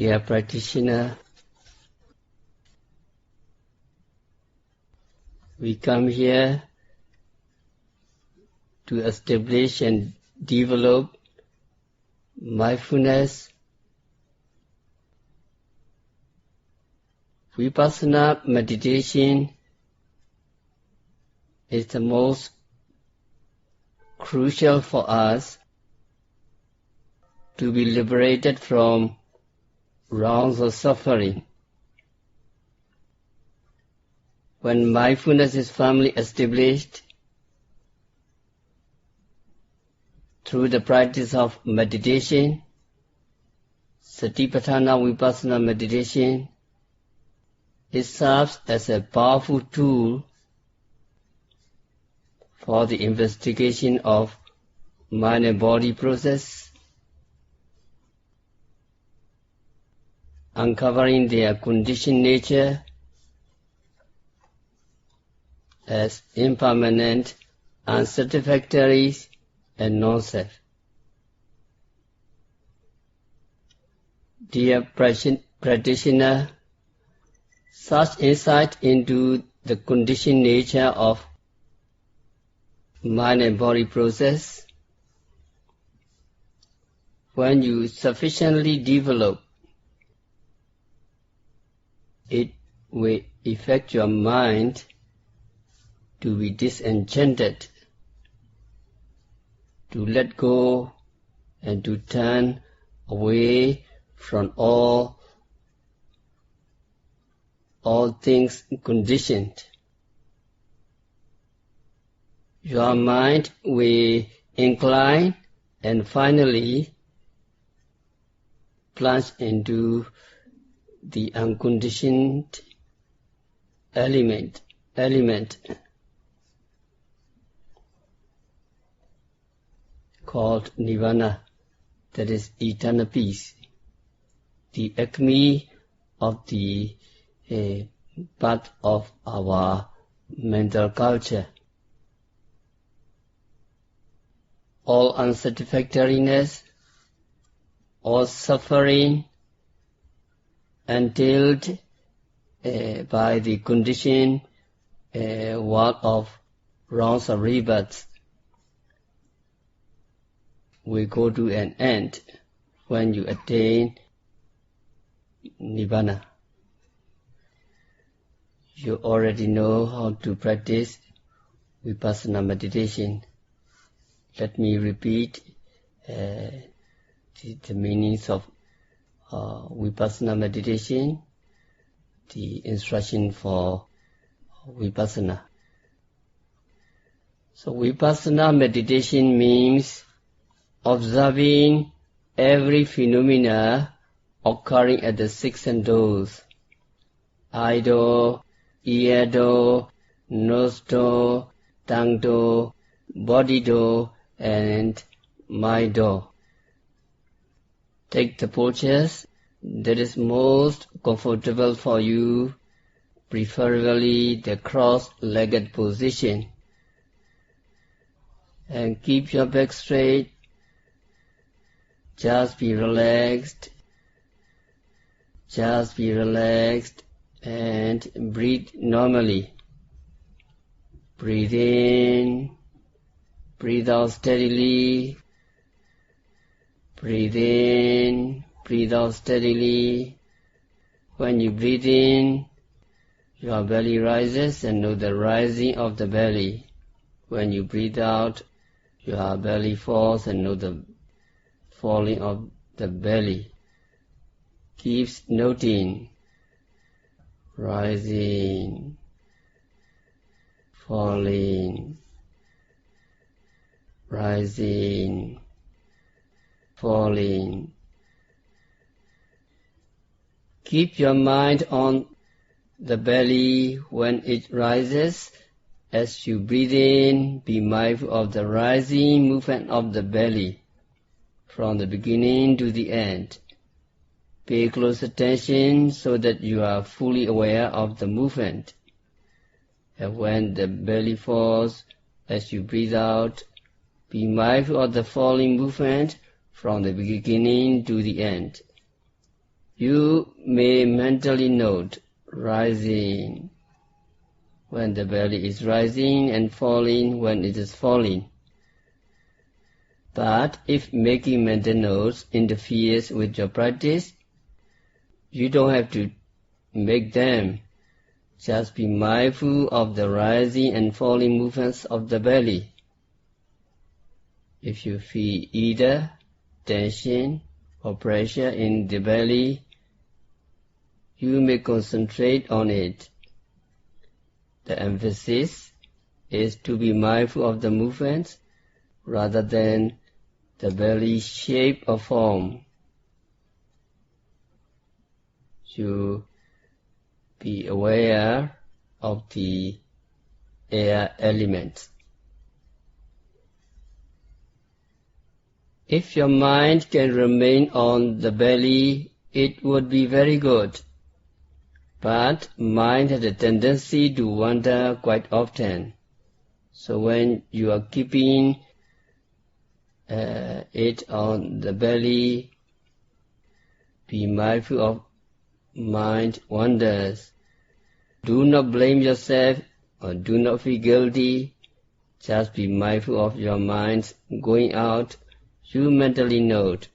Dear practitioner, we come here to establish and develop mindfulness. Vipassana meditation is the most crucial for us to be liberated from rounds of suffering. When mindfulness is firmly established through the practice of meditation, Satipaṭṭhāna Vipassana meditation, it serves as a powerful tool for the investigation of mind and body process, uncovering their conditioned nature as impermanent, unsatisfactory, and non-self. Dear practitioner, such insight into the conditioned nature of mind and body process, when you sufficiently develop, it will affect your mind to be disenchanted, to let go and to turn away from all things conditioned. Your mind will incline and finally plunge into the unconditioned element called nirvana, that is eternal peace, the acme of the path of our mental culture. All unsatisfactoriness, all suffering, entailed by the conditioned world of rounds of rebirths, will go to an end when you attain Nibbana. You already know how to practice Vipassana meditation. Let me repeat the meanings of Vipassana meditation, the instruction for Vipassana. So Vipassana meditation means observing every phenomena occurring at the six senses: eye door, ear door, nose door, tongue door, body door, and mind door. Take the postures that is most comfortable for you, preferably the cross-legged position, and keep your back straight. Just be relaxed and breathe normally. Breathe in, breathe out steadily. Breathe in, breathe out steadily. When you breathe in, your belly rises and know the rising of the belly. When you breathe out, your belly falls and know the falling of the belly. Keeps noting, rising, falling, rising, falling. Keep your mind on the belly when it rises. As you breathe in, be mindful of the rising movement of the belly from the beginning to the end. Pay close attention so that you are fully aware of the movement. And when the belly falls, as you breathe out, be mindful of the falling movement from the beginning to the end. You may mentally note rising when the belly is rising and falling when it is falling. But if making mental notes interferes with your practice, you don't have to make them. Just be mindful of the rising and falling movements of the belly. If you feel either tension or pressure in the belly, you may concentrate on it. The emphasis is to be mindful of the movements rather than the belly shape or form. You be aware of the air element. If your mind can remain on the belly, it would be very good. But mind has a tendency to wander quite often. So when you are keeping it on the belly, be mindful of mind wanders. Do not blame yourself or do not feel guilty. Just be mindful of your mind going out. You mentally note,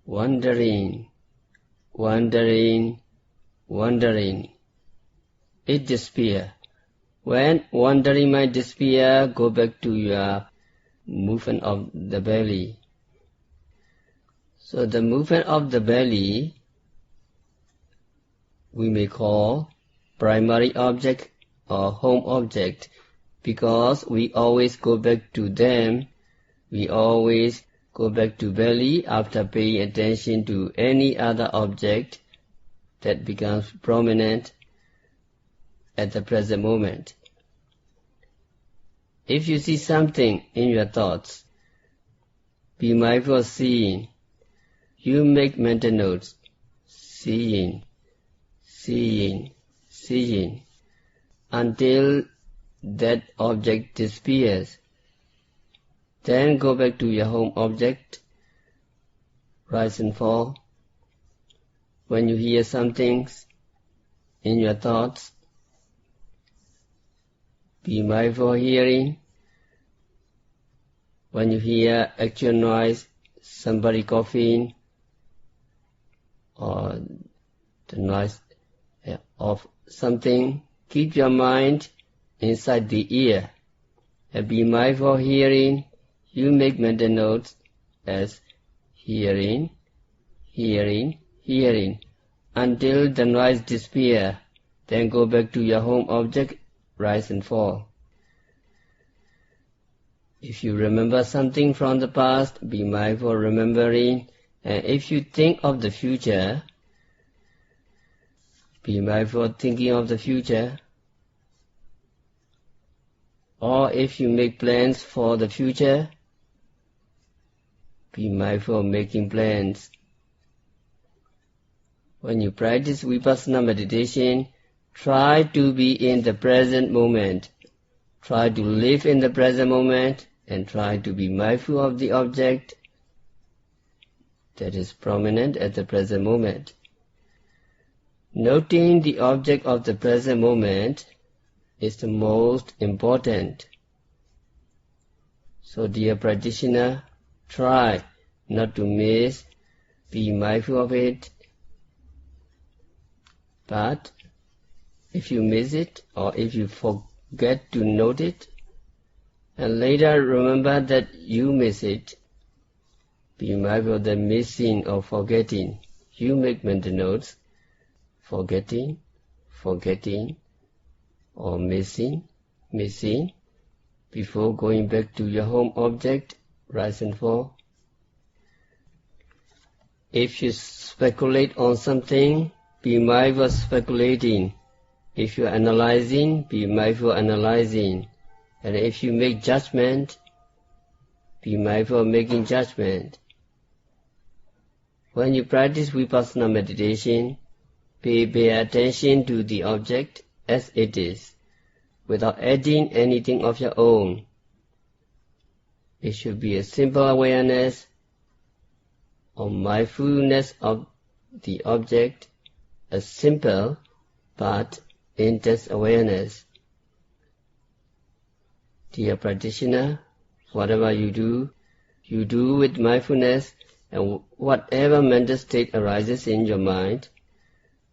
wandering, wandering, wandering. It disappears. When wandering might disappear, go back to your movement of the belly. So the movement of the belly we may call primary object or home object because we always go back to them. We always go back to belly after paying attention to any other object that becomes prominent at the present moment. If you see something in your thoughts, be mindful of seeing. You make mental notes, seeing, seeing, seeing, until that object disappears. Then go back to your home object, rise and fall. When you hear something in your thoughts, be mindful of hearing. When you hear actual noise, somebody coughing, or the noise of something, keep your mind inside the ear and be mindful of hearing. You make mental notes as hearing, hearing, hearing, until the noise disappears. Then go back to your home object, rise and fall. If you remember something from the past, be mindful of remembering. And if you think of the future, be mindful of thinking of the future. Or if you make plans for the future, be mindful of making plans. When you practice Vipassana meditation, try to be in the present moment. Try to live in the present moment and try to be mindful of the object that is prominent at the present moment. Noting the object of the present moment is the most important. So dear practitioner, try not to miss, be mindful of it. But if you miss it or if you forget to note it, and later remember that you miss it, be mindful of the missing or forgetting. You make mental notes, forgetting, forgetting, or missing, missing, before going back to your home object, rise and fall. If you speculate on something, be mindful of speculating. If you are analyzing, be mindful of analyzing. And if you make judgment, be mindful of making judgment. When you practice Vipassana meditation, pay attention to the object as it is, without adding anything of your own. It should be a simple awareness or mindfulness of the object, a simple but intense awareness. Dear practitioner, whatever you do with mindfulness, and whatever mental state arises in your mind,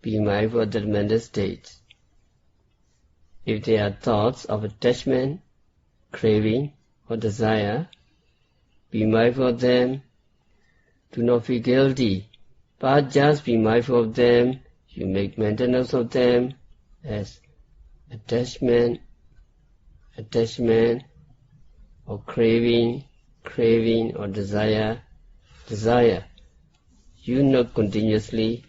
be mindful of that mental state. If there are thoughts of attachment, craving, or desire, be mindful of them. Do not feel guilty, but just be mindful of them. You make mental notes of them as attachment, or craving, or desire. You note continuously.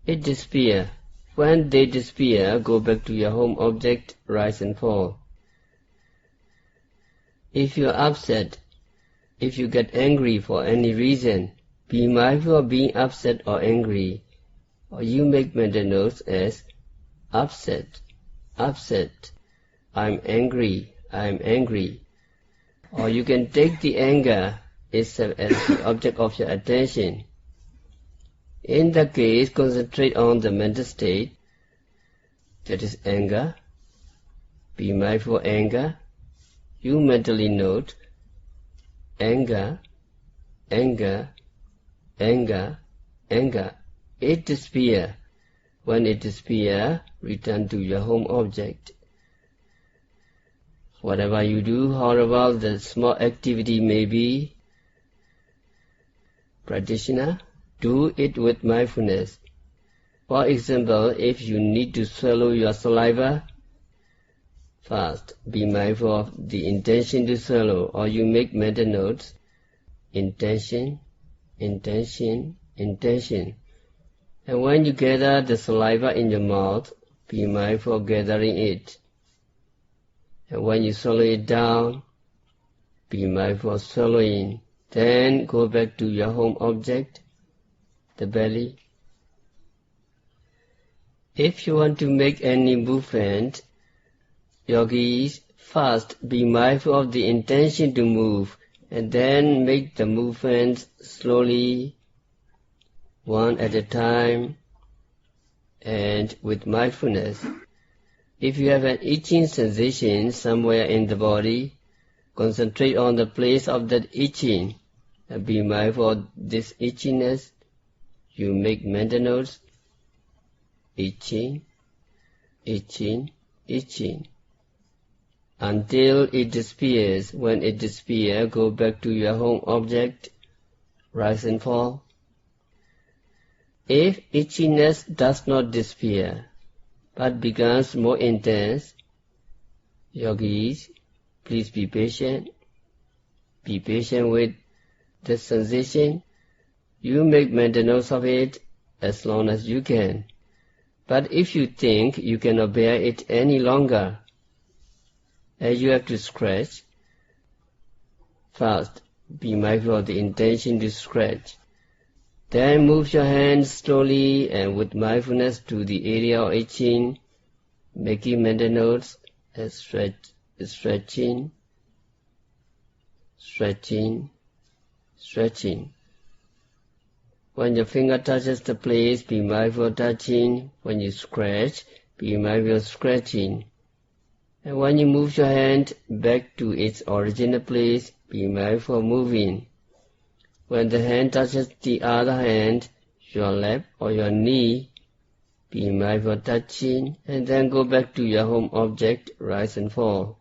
It disappears. When they disappear, go back to your home object, rise and fall. If you are upset, if you get angry for any reason, be mindful of being upset or angry, or you make mental notes as upset, I'm angry, or you can take the anger itself as the object of your attention. In that case, concentrate on the mental state, that is anger. Be mindful of anger. You mentally note anger. It disappears. When it disappears, return to your home object. Whatever you do, however the small activity may be, practitioner, do it with mindfulness. For example, if you need to swallow your saliva, first be mindful of the intention to swallow, or you make mental notes, intention. And when you gather the saliva in your mouth, be mindful of gathering it. And when you swallow it down, be mindful of swallowing. Then go back to your home object, the belly. If you want to make any movement, yogis, first be mindful of the intention to move, and then make the movement slowly, one at a time, and with mindfulness. If you have an itching sensation somewhere in the body, concentrate on the place of that itching, and be mindful of this itchiness. You make mental notes, itching, until it disappears. When it disappears, go back to your home object, rise and fall. If itchiness does not disappear, but becomes more intense, yogis, please be patient. Be patient with the sensation. You make mental notes of it as long as you can. But if you think you cannot bear it any longer, and you have to scratch, first be mindful of the intention to scratch. Then move your hands slowly and with mindfulness to the area of itching, making mental notes as stretching. When your finger touches the place, be mindful of touching. When you scratch, be mindful of scratching. And when you move your hand back to its original place, be mindful of moving. When the hand touches the other hand, your lap or your knee, be mindful of touching, and then go back to your home object, rise and fall.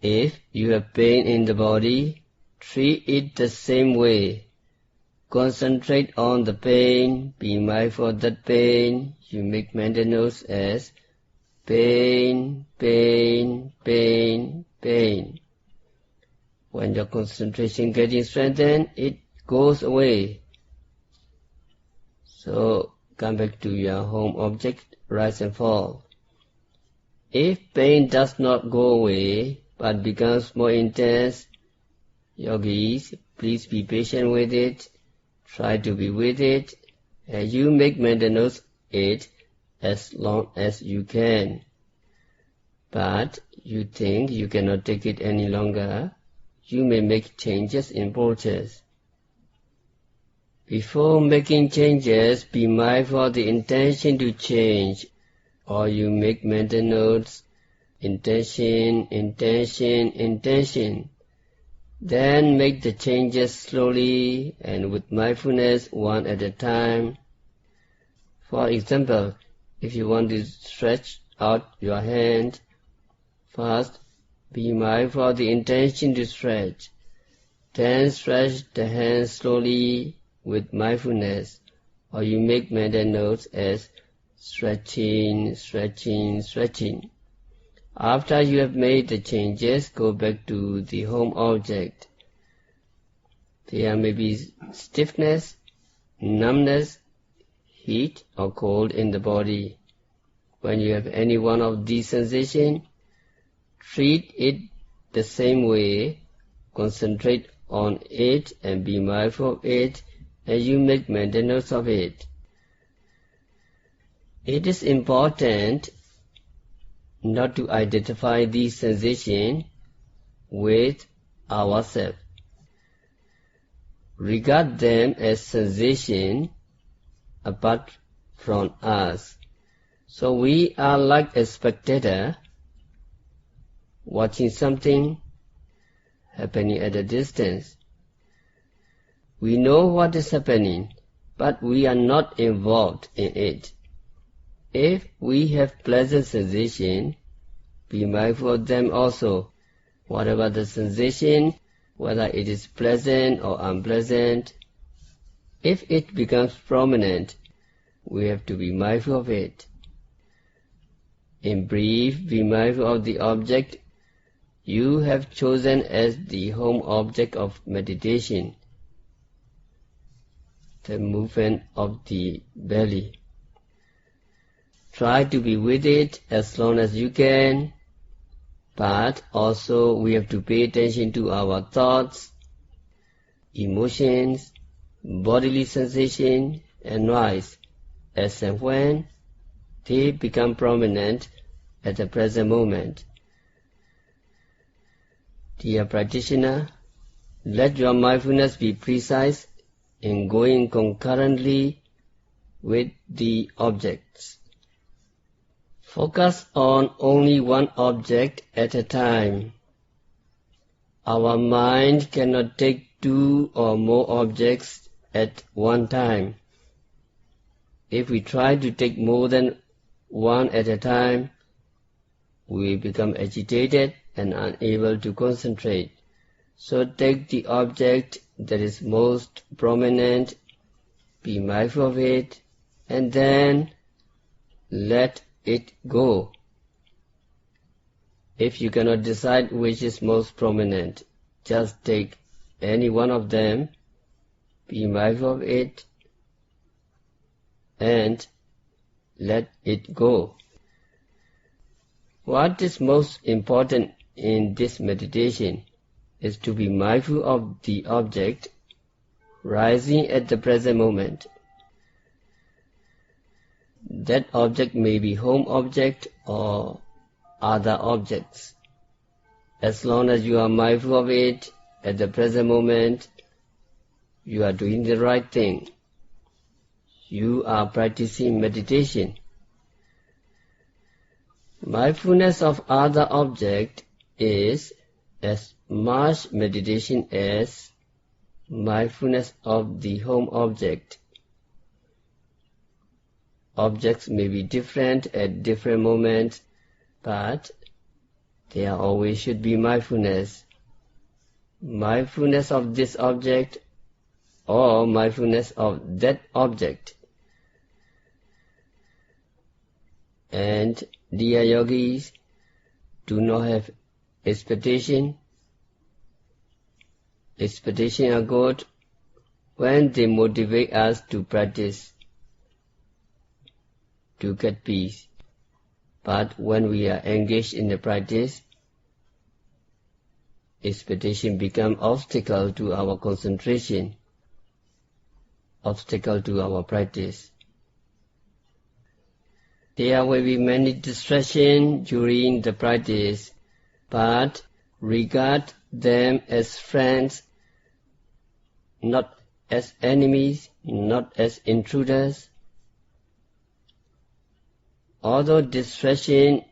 If you have pain in the body, treat it the same way. Concentrate on the pain, be mindful of that pain. You make mental notes as pain. When your concentration getting strengthened, it goes away. So come back to your home object, rise and fall. If pain does not go away, but becomes more intense, yogis, please be patient with it. Try to be with it, and you make mental notes it as long as you can. But you think you cannot take it any longer, you may make changes in protest. Before making changes, be mindful of the intention to change, or you make mental notes, intention, intention, intention. Then make the changes slowly and with mindfulness one at a time. For example, if you want to stretch out your hand, first be mindful of the intention to stretch. Then stretch the hand slowly with mindfulness, or you make mental notes as stretching, stretching, stretching. After you have made the changes, go back to the home object. There may be stiffness, numbness, heat or cold in the body. When you have any one of these sensations, treat it the same way, concentrate on it and be mindful of it, and you make mental notes of it. It is important not to identify these sensations with ourselves. Regard them as sensations apart from us. So we are like a spectator watching something happening at a distance. We know what is happening, but we are not involved in it. If we have pleasant sensation, be mindful of them also. Whatever the sensation, whether it is pleasant or unpleasant, if it becomes prominent, we have to be mindful of it. In brief, be mindful of the object you have chosen as the home object of meditation, the movement of the belly. Try to be with it as long as you can, but also we have to pay attention to our thoughts, emotions, bodily sensation, and noise, as and when they become prominent at the present moment. Dear practitioner, let your mindfulness be precise in going concurrently with the objects. Focus on only one object at a time. Our mind cannot take two or more objects at one time. If we try to take more than one at a time, we become agitated and unable to concentrate. So take the object that is most prominent, be mindful of it, and then let it go. If you cannot decide which is most prominent, just take any one of them, be mindful of it, and let it go. What is most important in this meditation is to be mindful of the object rising at the present moment. That object may be home object or other objects. As long as you are mindful of it at the present moment, you are doing the right thing. You are practicing meditation. Mindfulness of other object is as much meditation as mindfulness of the home object. Objects may be different at different moments, but there always should be mindfulness. Mindfulness of this object or mindfulness of that object. And dear yogis, do not have expectation. Expectations are good when they motivate us to practice, to get peace. But when we are engaged in the practice, expectation becomes obstacle to our concentration, obstacle to our practice. There will be many distractions during the practice, but regard them as friends, not as enemies, not as intruders. Although distractions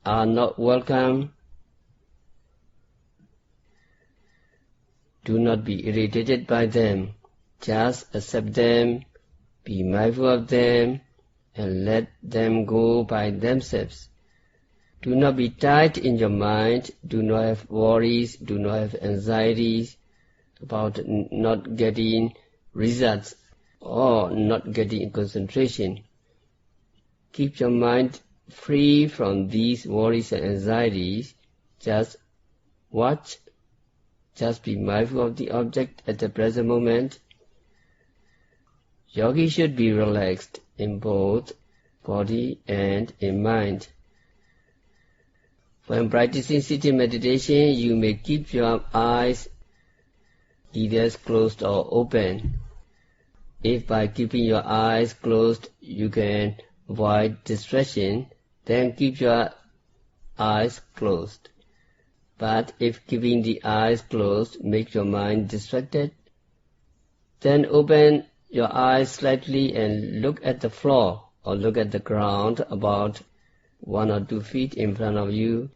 are not welcome, do not be irritated by them. Just accept them, be mindful of them, and let them go by themselves. Do not be tight in your mind, do not have worries, do not have anxieties about not getting results or not getting concentration. Keep your mind free from these worries and anxieties. Just watch, just be mindful of the object at the present moment. Yogi should be relaxed in both body and in mind. When practicing sitting meditation, you may keep your eyes either closed or open. If by keeping your eyes closed you can avoid distraction, then keep your eyes closed. But if keeping the eyes closed makes your mind distracted, then open your eyes slightly and look at the floor or look at the ground about 1 or 2 feet in front of you.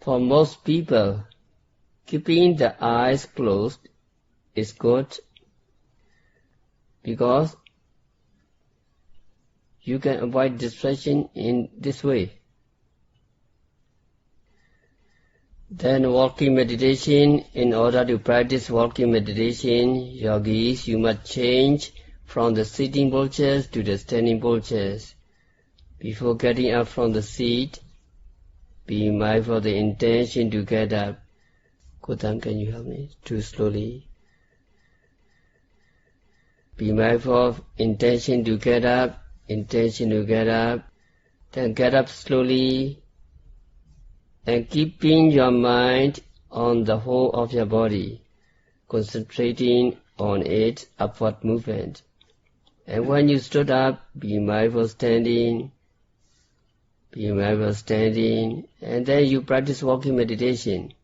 For most people, keeping the eyes closed is good because you can avoid distraction in this way. Then walking meditation. In order to practice walking meditation, yogis, you must change from the sitting postures to the standing postures. Before getting up from the seat, be mindful of the intention to get up. Kotan, can you help me? Too slowly. Be mindful of intention to get up, intention to get up. Then get up slowly and keeping your mind on the whole of your body, concentrating on its upward movement. And when you stood up, be mindful standing, and then you practice walking meditation.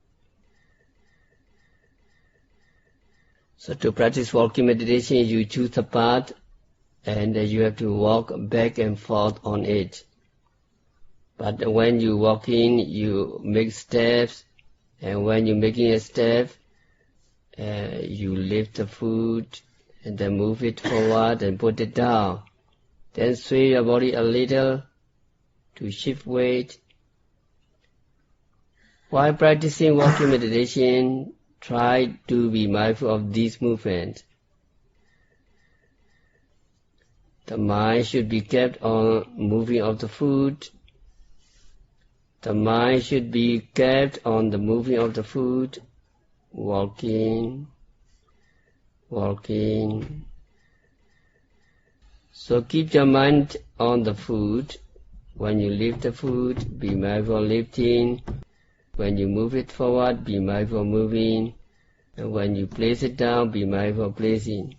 So to practice walking meditation, you choose a path and you have to walk back and forth on it. But when you walk in, you make steps, and when you're making a step, you lift the foot and then move it forward and put it down. Then sway your body a little to shift weight. While practicing walking meditation, try to be mindful of these movements. The mind should be kept on moving of the foot. The mind should be kept on the moving of the foot, walking. So keep your mind on the foot. When you lift the foot, be mindful of lifting. When you move it forward, be mindful of moving. And when you place it down, be mindful of placing.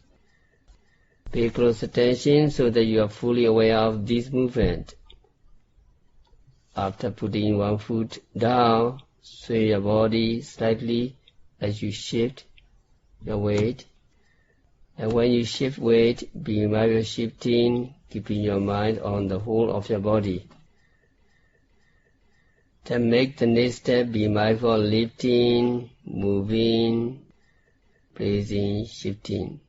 Pay close attention so that you are fully aware of this movement. After putting one foot down, sway your body slightly as you shift your weight. And when you shift weight, be mindful of shifting, keeping your mind on the whole of your body. Then make the next step, be mindful of lifting, moving, placing, shifting.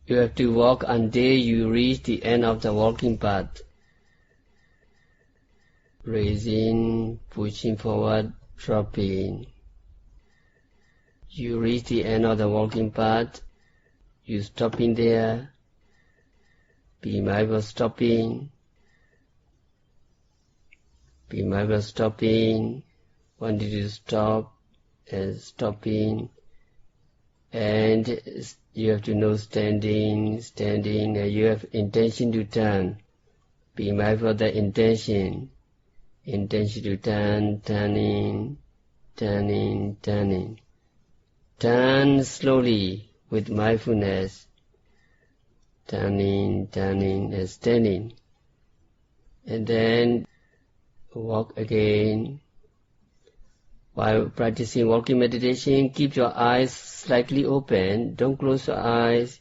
You have to walk until you reach the end of the walking path. Raising, pushing forward, dropping. You reach the end of the walking path, you stop in there, be mindful of stopping, when did you stop and stopping, and you have to know standing, and you have intention to turn, be mindful of the intention to turn, turning. Turn slowly with mindfulness, turning and standing. And then walk again. While practicing walking meditation, keep your eyes slightly open. Don't close your eyes.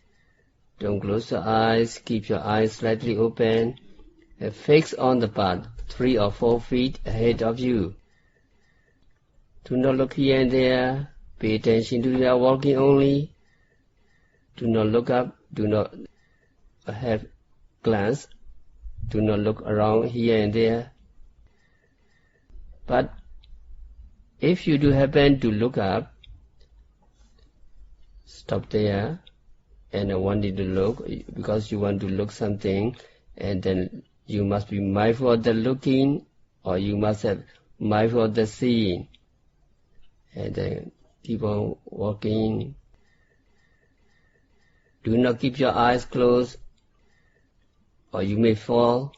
Don't close your eyes. Keep your eyes slightly open. And fix on the path 3 or 4 feet ahead of you. Do not look here and there. Pay attention to your walking only. Do not look up. Do not have glance. Do not look around here and there. But if you do happen to look up, stop there and want to look because you want to look something, and then you must be mindful of the looking, or you must have mindful of the seeing. And then keep on walking. Do not keep your eyes closed, or you may fall.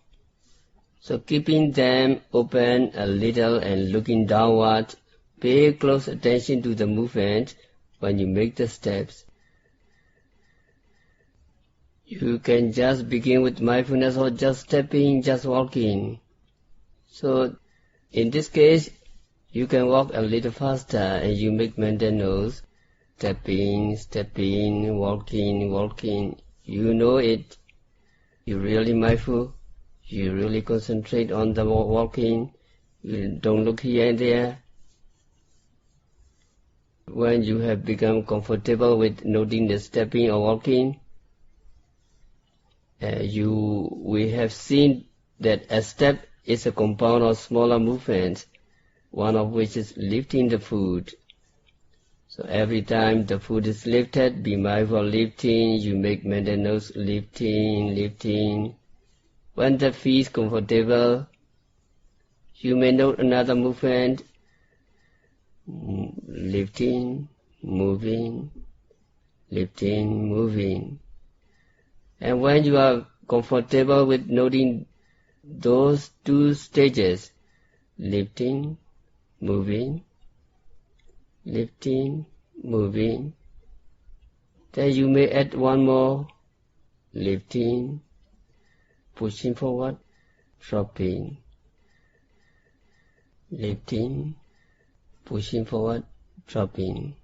So keeping them open a little and looking downward, pay close attention to the movement when you make the steps. You can just begin with mindfulness or just stepping, just walking. So in this case, you can walk a little faster and you make mental notes. Stepping, stepping, walking, walking. You know it. You're really mindful. You really concentrate on the walking. You don't look here and there. When you have become comfortable with noting the stepping or walking, we have seen that a step is a compound of smaller movements, one of which is lifting the foot. So every time the foot is lifted, be mindful of lifting. You make mental notes, lifting, lifting. When the feet is comfortable, you may note another movement, lifting, moving, lifting, moving. And when you are comfortable with noting those 2 stages, lifting, moving, lifting, moving, then you may add one more, lifting, pushing forward, dropping, lifting, pushing forward, dropping.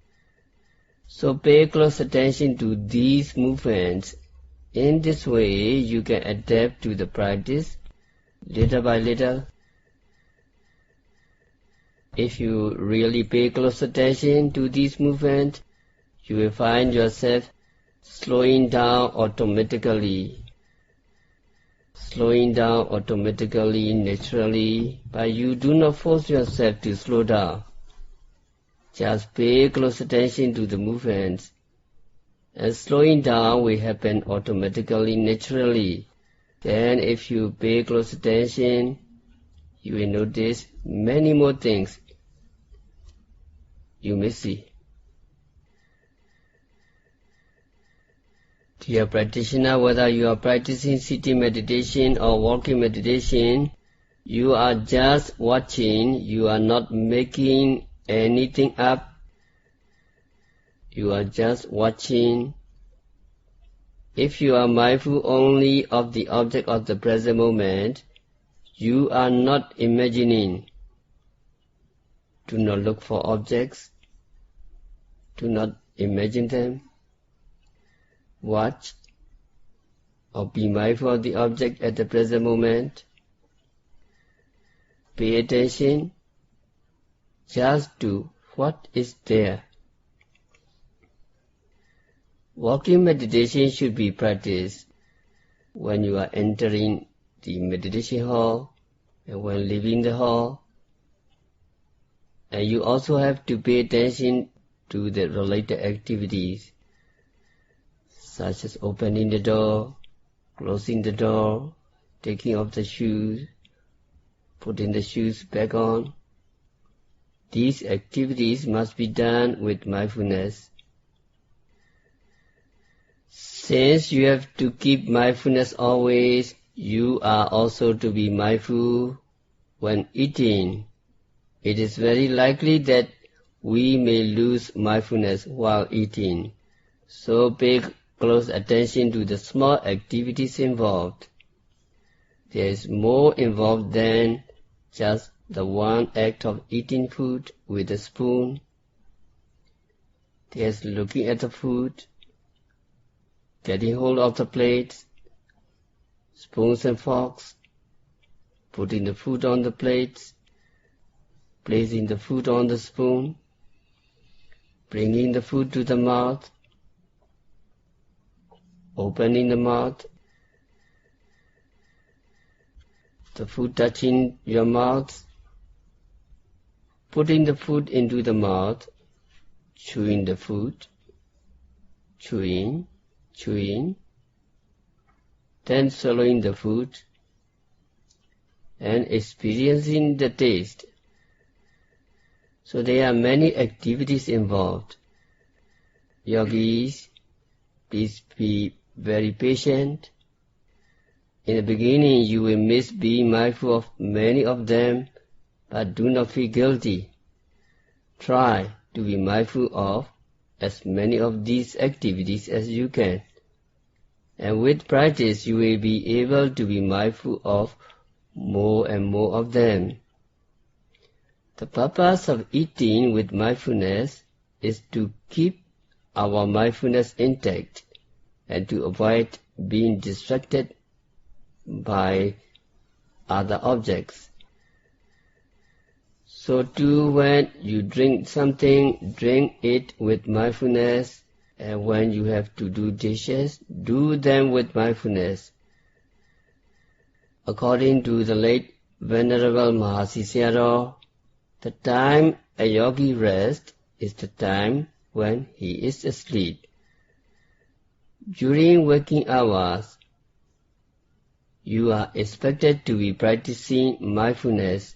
So pay close attention to these movements. In this way, you can adapt to the practice little by little. If you really pay close attention to these movements, you will find yourself slowing down automatically. Slowing down automatically, naturally, but you do not force yourself to slow down. Just pay close attention to the movements. And slowing down will happen automatically, naturally. Then if you pay close attention, you will notice many more things you may see. Dear practitioner, whether you are practicing sitting meditation or walking meditation, you are just watching, you are not making anything up. You are just watching. If you are mindful only of the object of the present moment, you are not imagining. Do not look for objects. Do not imagine them. Watch or be mindful of the object at the present moment. Pay attention just to what is there. Walking meditation should be practiced when you are entering the meditation hall and when leaving the hall. And you also have to pay attention to the related activities, such as opening the door, closing the door, taking off the shoes, putting the shoes back on. These activities must be done with mindfulness. Since you have to keep mindfulness always, you are also to be mindful when eating. It is very likely that we may lose mindfulness while eating. So pay close attention to the small activities involved. There is more involved than just the one act of eating food with a spoon. There's looking at the food, getting hold of the plates, spoons and forks, putting the food on the plates, placing the food on the spoon, bringing the food to the mouth, opening the mouth, the food touching your mouth, putting the food into the mouth, chewing the food, chewing, then swallowing the food, and experiencing the taste. So there are many activities involved. Yogis, please be very patient. In the beginning you will be mindful of many of them, but do not feel guilty. Try to be mindful of as many of these activities as you can. And with practice you will be able to be mindful of more and more of them. The purpose of eating with mindfulness is to keep our mindfulness intact and to avoid being distracted by other objects. So too, when you drink something, drink it with mindfulness, and when you have to do dishes, do them with mindfulness. According to the late Venerable Mahasi Sayadaw, the time a yogi rests is the time when he is asleep. During waking hours, you are expected to be practicing mindfulness.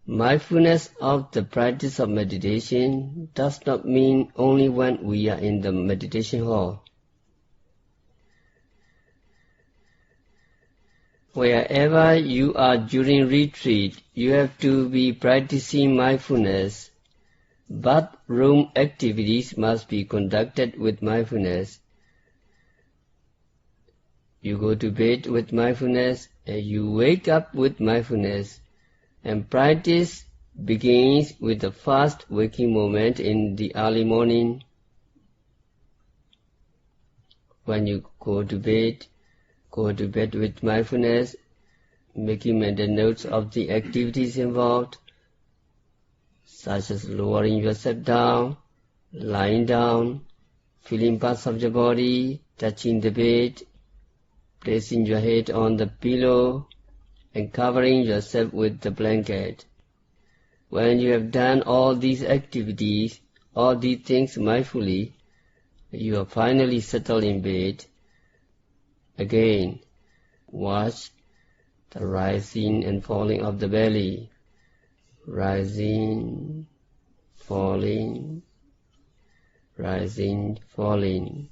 Mindfulness of the practice of meditation does not mean only when we are in the meditation hall. Wherever you are during retreat, you have to be practicing mindfulness, but room activities must be conducted with mindfulness. You go to bed with mindfulness and you wake up with mindfulness, and practice begins with the first waking moment in the early morning. When you go to bed with mindfulness, making mental notes of the activities involved, such as lowering yourself down, lying down, feeling parts of your body, touching the bed, placing your head on the pillow, and covering yourself with the blanket. When you have done all these activities, all these things mindfully, you are finally settled in bed. Again, watch the rising and falling of the belly. Rising, falling, rising, falling.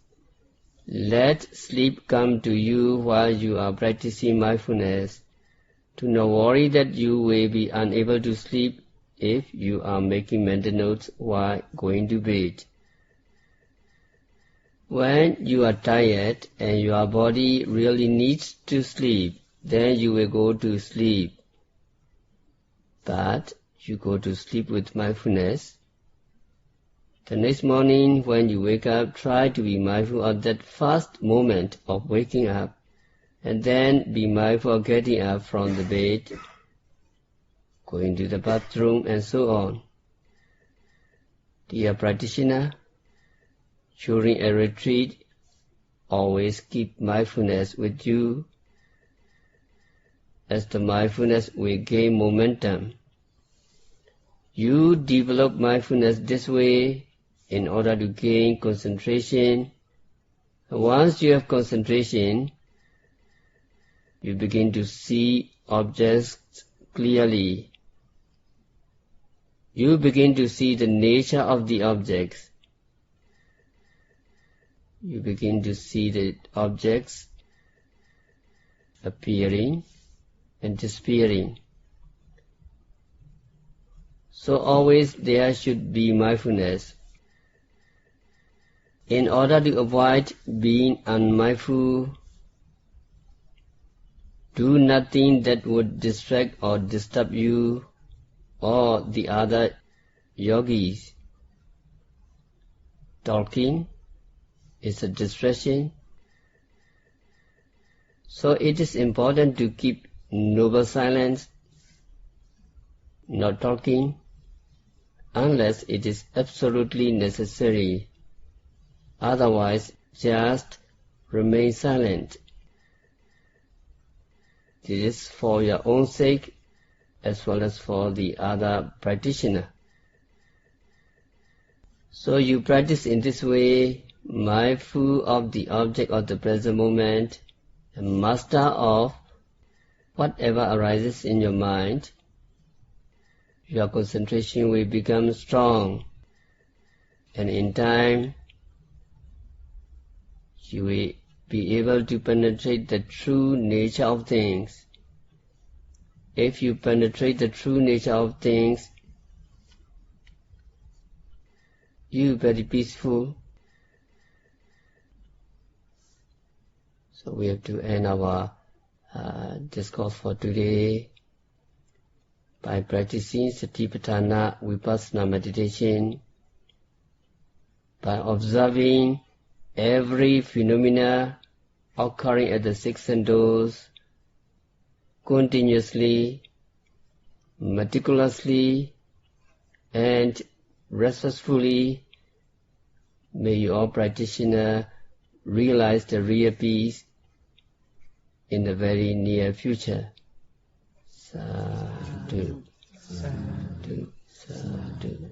Let sleep come to you while you are practicing mindfulness. Do not worry that you will be unable to sleep if you are making mental notes while going to bed. When you are tired and your body really needs to sleep, then you will go to sleep. But you go to sleep with mindfulness. The next morning when you wake up, try to be mindful of that first moment of waking up, and then be mindful of getting up from the bed, going to the bathroom, and so on. Dear practitioner, during a retreat, always keep mindfulness with you, as the mindfulness will gain momentum. You develop mindfulness this way in order to gain concentration. Once you have concentration, you begin to see objects clearly. You begin to see the nature of the objects. You begin to see the objects appearing and disappearing. So always there should be mindfulness. In order to avoid being unmindful, do nothing that would distract or disturb you or the other yogis talking is a distraction. So it is important to keep noble silence, not talking, unless it is absolutely necessary. Otherwise, just remain silent. This is for your own sake as well as for the other practitioner. So you practice in this way, mindful of the object of the present moment, and master of whatever arises in your mind. Your concentration will become strong, and in time you will be able to penetrate the true nature of things. If you penetrate the true nature of things, you are very peaceful. So we have to end our discourse for today by practicing Satipaṭṭhāna Vipassana meditation, by observing every phenomena occurring at the six senses continuously, meticulously, and restlessly. May you all practitioners realize the real peace in the very near future. Sadhu, sadhu, sadhu.